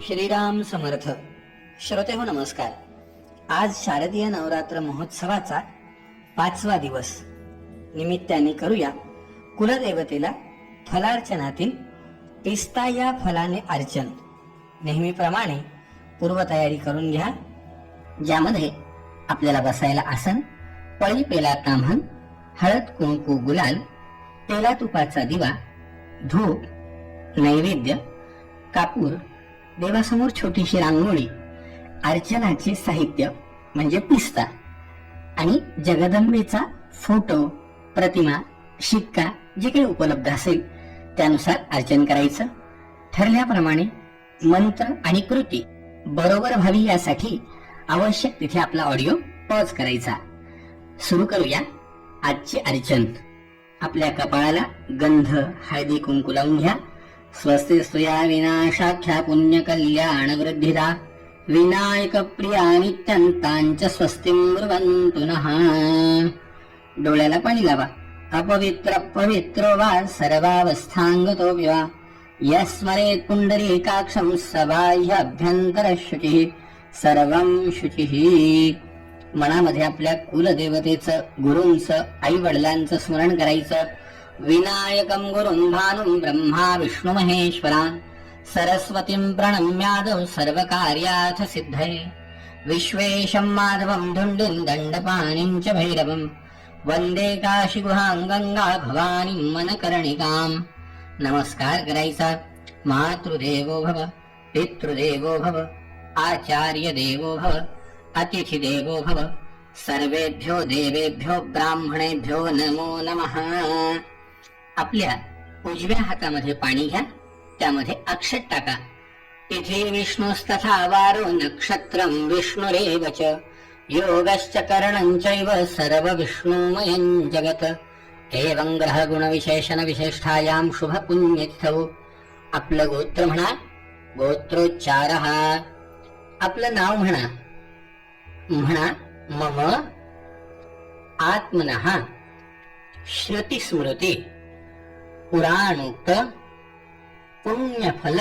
श्रीराम समर्थ. श्रोते हो नमस्कार. आज शारदीय नवरात्र महोत्सवाचा 5वा दिवस. निमित्ताने करूया कुलदेवतेला फलार्चनातील पिस्ता या फलाने अर्चन. नेहमीप्रमाणे पूर्वतयारी करून घ्या, ज्यामध्ये आपल्याला बसायला आसन, पळी पेला ताम्हण, हळद कुंकू गुलाल, तेला तुपाचा दिवा, धूप, नैवेद्य, कापूर, देवासमोर छोटीशी रांगोळी, अर्चनाचे साहित्य म्हणजे पिस्ता आणि जगदंबेचा फोटो, प्रतिमा, शिक्का जे काही उपलब्ध असेल त्यानुसार अर्चन करायचं. ठरल्याप्रमाणे मंत्र आणि कृती बरोबर व्हावी यासाठी आवश्यक तिथे आपला ऑडिओ पॉज करायचा. सुरू करूया आजचे अर्चन. आपल्या कपाळाला गंध, हळदी कुंकू लावून घ्या. स्वस्ति स्तुया विनाशाख्या पुण्य कल्याण वृद्धिदा विनायक प्रिया नित्यंतांच स्वस्तिं ब्रुवन्तु नः. डोळ्याला पाणी लावा. अपवित्र पवित्रो वा सर्वावस्थांगतो विवा यस्मरेत् पुंडरीकाक्षं सबाह्य अभ्यंतर शुचिः सर्वं शुचिः. मनामध्ये आपल्या कुलदेवतेचं, गुरूंचं, आई वडिलांचं स्मरण करायचं. विनायकं गुरुं भानुं ब्रह्मा विष्णु महेश्वरा सरस्वतीं प्रणम्यादौ सर्वकार्यार्थ सिद्धये विश्वेशं माधवं धुण्डिं दण्डपाणिं च भैरवं वंदे काशी गुहां गंगा भवानीं मनकर्णिकां. नमस्कार करायचा. मातृदेवो भव, पितृदेवो भव, आचार्य देवो भव, अतिथि देवो भव, सर्वेभ्यो देवेभ्यो ब्राह्मणेभ्यो नमो नमः. आपल्या उजव्या हातामध्ये पाणी घ्या, त्यामध्ये अक्षत टाका. इथे विष्णुस्तथा वारो नक्षत्रं विष्णुरेव च योगश्च करणं चैव सर्व विष्णुमयं जगत. एवं ग्रह गुण विशेषण विशिष्टायां शुभ पुण्यतिथौ. आपलं गोत्र म्हणा, गोत्रोच्चार. आपलं नाव म्हणा. मम आत्मनः श्रुती स्मृती पुराणोक्त पुण्यफल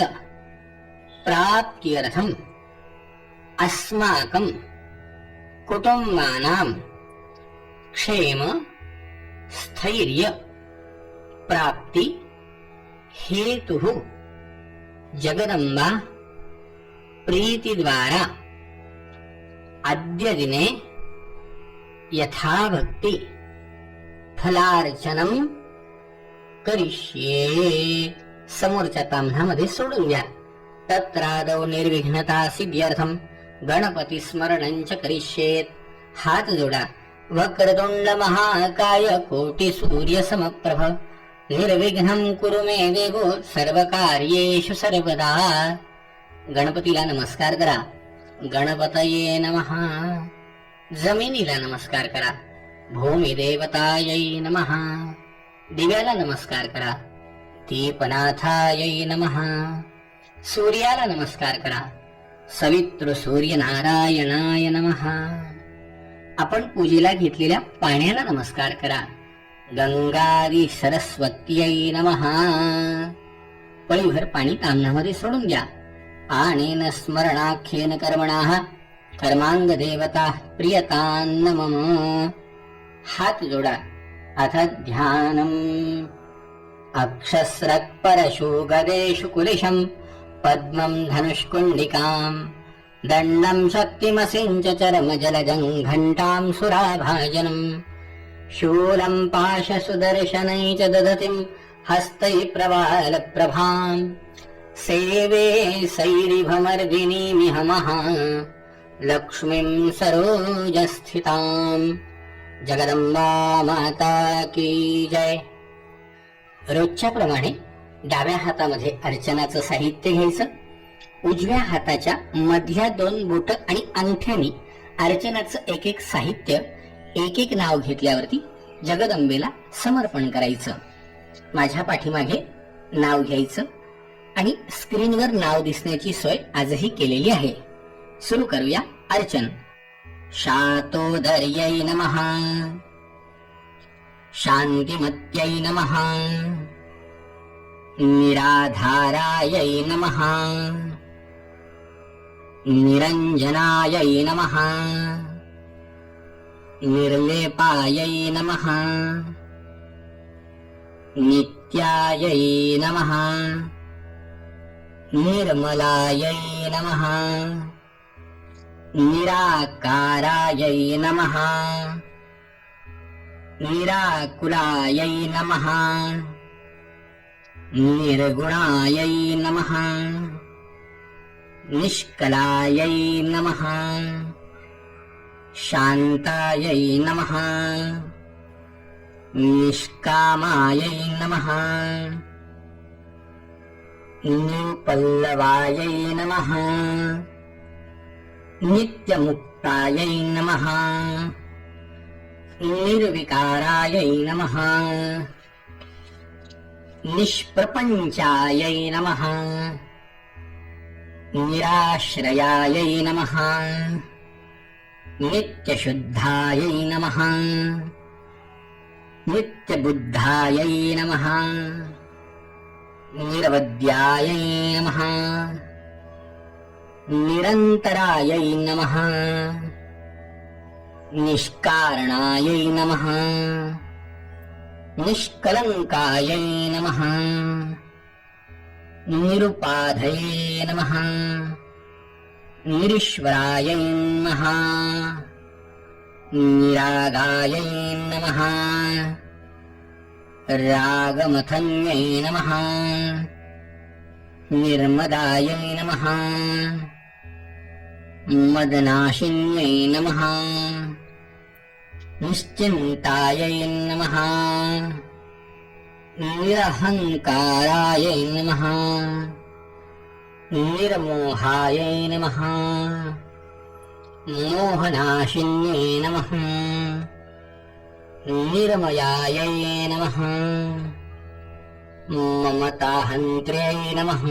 प्राप्त्यर्थम अस्माकं कुटुंबानां क्षेम स्थैर्य प्राप्ति हेतुः जगदंबा प्रीतिद्वारा अद्य दिने यथाभक्ति फलार्चनम करिष्ये. समोरच्या ताम्हणामध्ये सोडून द्या. तत्रादौ निर्विघ्नता सिद्ध्यर्थम गणपती स्मरणंच करिष्येत. हात जोडा. वक्रतुंड महाकाय कोटी सूर्य समप्रभ निर्विघ्नं कुरु मे देवो सर्वकार्येषु सर्वदा. गणपतीला नमस्कार करा. गणपतये नमः. जमिनीला नमस्कार करा. भूमी देवतायै नमः. दिव्याला नमस्कार करा. दीपनाथायै नमः. सूर्याला नमस्कार करा. सवित्र सूर्य नारायणाय नमः. आपण पूजेला घेतलेल्या पाण्याला नमस्कार करा. गंगादी सरस्वत्यै नमः. पळीभर पाणी ताम्हणामध्ये सोडून द्या. आनेन स्मरणाख्येन कर्मणाः कर्मांग देवता प्रियतान् मम. हात जोडा. अथ ध्यानम्. अक्षस्रक् परशु गदेषु कुलिशं पद्मं धनुष्कुण्डिकां दण्डं शक्तिमसिञ्च चरम जलजं घण्टां सुराभाजनं शूलं पाशसुदर्शनै च दधतिं हस्तै प्रवालप्रभां सेवे सैरिभमर्दिनीमिहमः लक्ष्मीं सरोजस्थितां. जगदंबा माता की जय. रोजच्या प्रमाणे डाव्या हातामध्ये अर्चनाचं साहित्य घ्यायचं. उजव्या हाताच्या मधल्या 2 बोट आणि अंगठ्यानी अर्चनाचं एक एक साहित्य, एक एक नाव घेतल्यावरती जगदंबेला समर्पण करायचं. माझ्या पाठीमागे नाव घ्यायचं आणि स्क्रीनवर नाव दिसण्याची सोय आजही केलेली आहे. सुरू करूया अर्चन. शातोदर्यै नमः. शांतिमत्यै नमः. निराधारायै नमः. निरञ्जनायै नमः निर्लेपायै नमः नित्यायै नमः निर्मलायै नमः निराकारायै नमः निराकुलायै नमः निर्गुणायै नमः निष्कलायै नमः शान्तायै नमः निष्कामायै नमः निपल्लवायै नमः नित्यमुक्तायै नमः निर्विकारायै नमः निष्प्रपञ्चायै नमः निराश्रयायै नमः नित्यशुद्धायै नमः नित्यबुद्धायै नमः निरवध्यायै नमः निरन्तरायै नमः निष्कारणायै नमः निष्कलङ्कायै नमः निरुपाधये नमः निरीश्वरायै नमः निरागायै नमः रागमथन्यै नमः निर्मदायै नमः मदनाशिन्यै नमः निश्चिन्तायै नमः निरहङ्कारायै नमः निर्मोहायै नमः मोहनाशिन्यै नमः निर्मयायै नमः ममताहन्त्र्यै नमः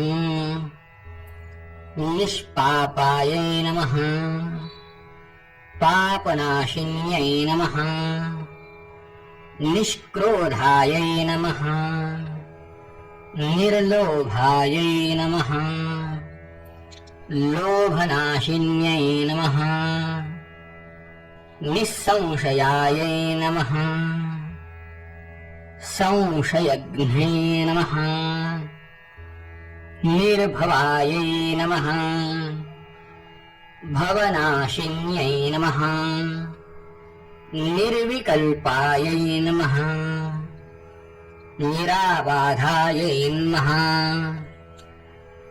निष्पापायै नमः पापनाशिन्यै नमः निष्क्रोधायै नमः निर्लोभायै नमः लोभनाशिन्यै नमः निस्संशयायै नमः संशयघ्ने नमः निर्भवायै नमः भवनाशिन्यै नमः निर्विकल्पायै नमः निराबाधायै नमः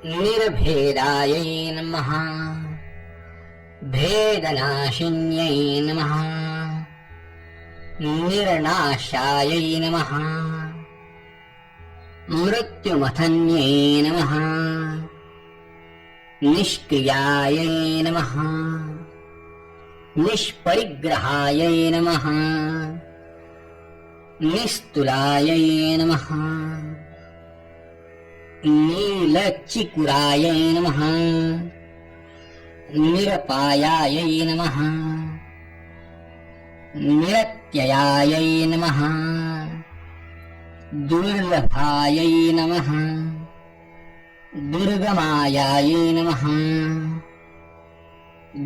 निर्भेदायै नमः भेदनाशिन्यै नमः निर्नाशायै नमः मृत्युमथन्यै नमः निष्क्रियायै नमः निष्परिग्रहायै नमः निस्तुलायै नमः नीलचिकुरायै नमः निरपायायै नमः निरत्ययायै नमः दुर्लभायै नमः दुर्गमायायै नमः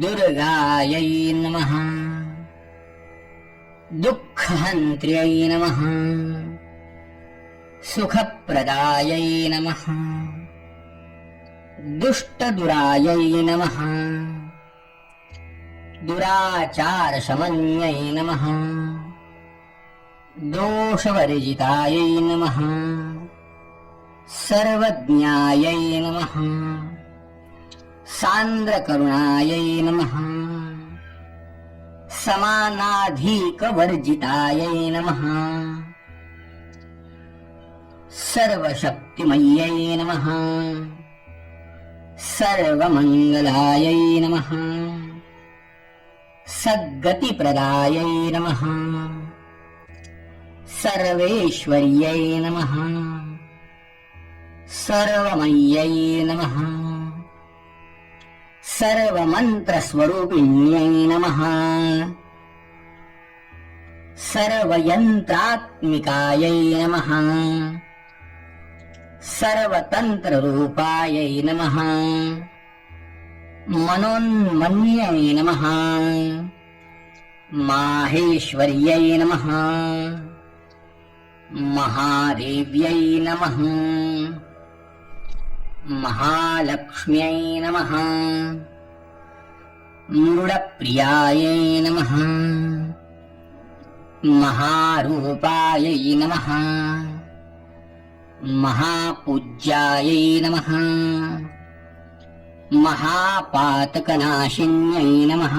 दुर्गायै नमः दुःखहन्त्र्यै नमः सुखप्रदायै नमः दुष्टदुरायै नमः दुराचारशमन्यै नमः दोषवर्जितायै नमः सर्वज्ञायै नमः सान्द्रकरुणायै नमः समानाधिकवर्जितायै नमः सर्वशक्तिमय्यै नमः सर्वमङ्गलायै नमः सद्गतिप्रदायै नमः सर्वेश्वर्यै नमः सर्वमय्यै नमः सर्वमन्त्रस्वरूपिण्यै नमः सर्वयन्त्रात्मिकायै नमः सर्वतन्त्ररूपायै नमः मनोन्मन्यै नमः माहेश्वर्यै नमः महादेव्यै नमः महालक्ष्म्यै नमः मृडप्रियायै नमः महारूपायै नमः महापूज्यायै नमः महापातकनाशिन्यै नमः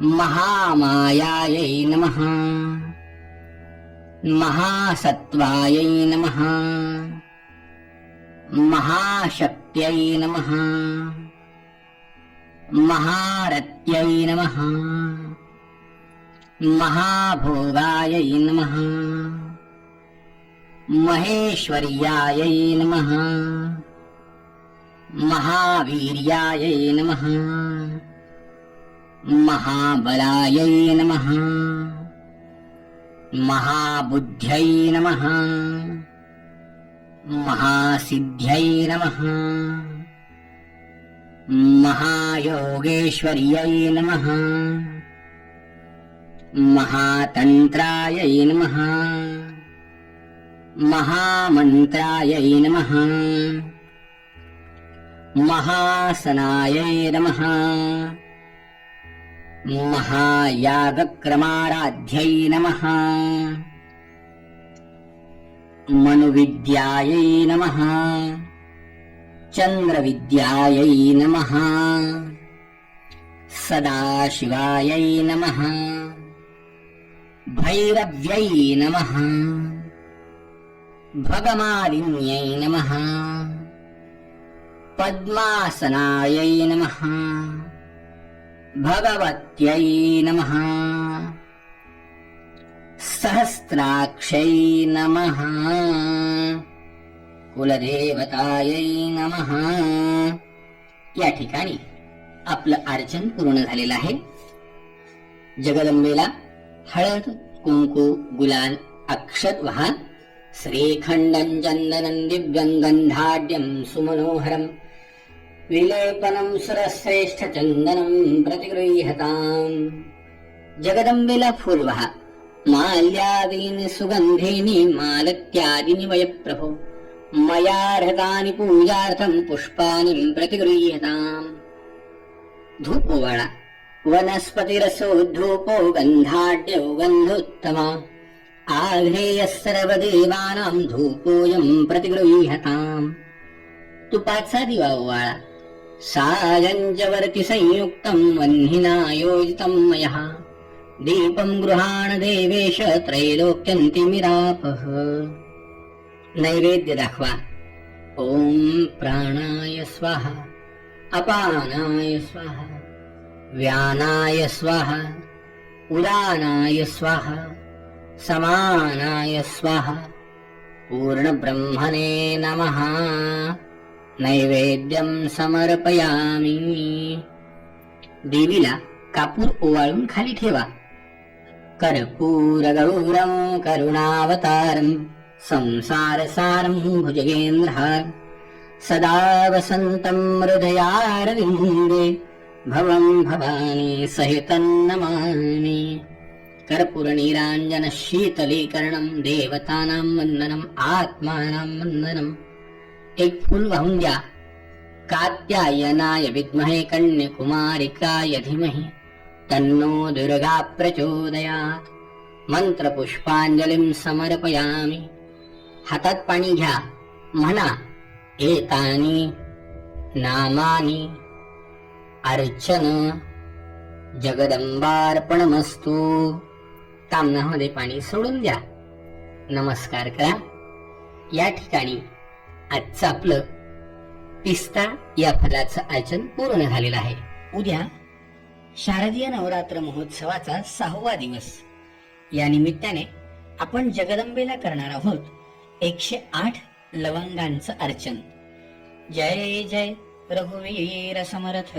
महामायायै नमः महासत्त्वायै नमः महाशक्त्यै नमः महारत्यै नमः महाभोगायै नमः महेश्वर्यायै नमः महावीर्यायै नमः महाबलायै नमः महाबुद्ध्यै नमः महासिद्ध्यै नमः महायोगेश्वर्यै नमः महातन्त्रायै नमः महामन्त्रायै नमः महासनायै नमः महायागक्रमाराध्यै नमः मनुविद्यायै नमः चन्द्रविद्यायै नमः सदाशिवायै नमः भैरव्यै नमः भगमालिन्यै नमः पद्मासनायै नमः भगवत्यै नमः सहस्राक्षै नमः कुलदेवतायै नमः. या ठिकाणी आपलं अर्चन पूर्ण झालेलं आहे. जगदंबेला हळद कुंकू गुलाल अक्षत वाहा. श्रीखंडं चंदनं दिव्यं गंधाढ्यं सुमनोहरं विलेपनं सुरश्रेष्ठ चंदनं प्रतिगृह्यताम्. जगदंबेला फूल वाहा. माल्यादीनि सुगंधीनि मालत्यादीनि वयप्रभो मया हृतानि पूजार्थं पुष्पाणि प्रतिगृह्यताम्. धूप ओवाळा. वनस्पतिरसो धूपो गंधाढ्यो गंधोत्तमा आघ्रेयः सर्वदेवानां धूपोऽयं प्रतिगृह्यताम्. तुपाचा दिवा ओवाळा. सायञ्चवर्ति संयुक्तं वह्निना योजितं मयः दीपं गृहाण देवेश त्रैलोक्यन्तिमिरापः. नैवेद्य दाखवा. ओम प्राणाय स्वाहा अपानाय स्वाहा व्यानाय स्वाहा उदानाय स्वाहा समानाय स्वाहा पूर्णब्रह्मणे नमः. नैवेद्यं समर्पयामि. देवीला कापूर ओवाळून खाली ठेवा. कर्पूरगौरं करुणावतारं संसारसारं भुजगेन्द्रहारं सदा वसन्तं हृदयारविन्दे भवं भवानी सहितं नमामि. कर्पूरनीराञ्जन शीतलीकरणं देवतानां वन्दनम् आत्मानां वन्दनम्. एक फूल वाहून द्या. कात्यायनाय विद्महे कन्याकुमारिकाय धीमहि तन्नो दुर्गा प्रचोदयात्. मंत्रपुष्पांजलिं समर्पयामि. हातात पाणी घ्या. म्हणा एतानि नामानि अर्चन जगदंबार्पणमस्तु. तामणामध्ये पाणी सोडून द्या. नमस्कार करा. या ठिकाणी आजचं आपलं पिस्ता या फलाचं अर्चन पूर्ण झालेलं आहे. उद्या शारदीय नवरात्र महोत्सवाचा 6वा दिवस. या निमित्ताने आपण जगदंबेला करणार आहोत 108 लवंगांचं अर्चन. जय जय रघुवीर समर्थ.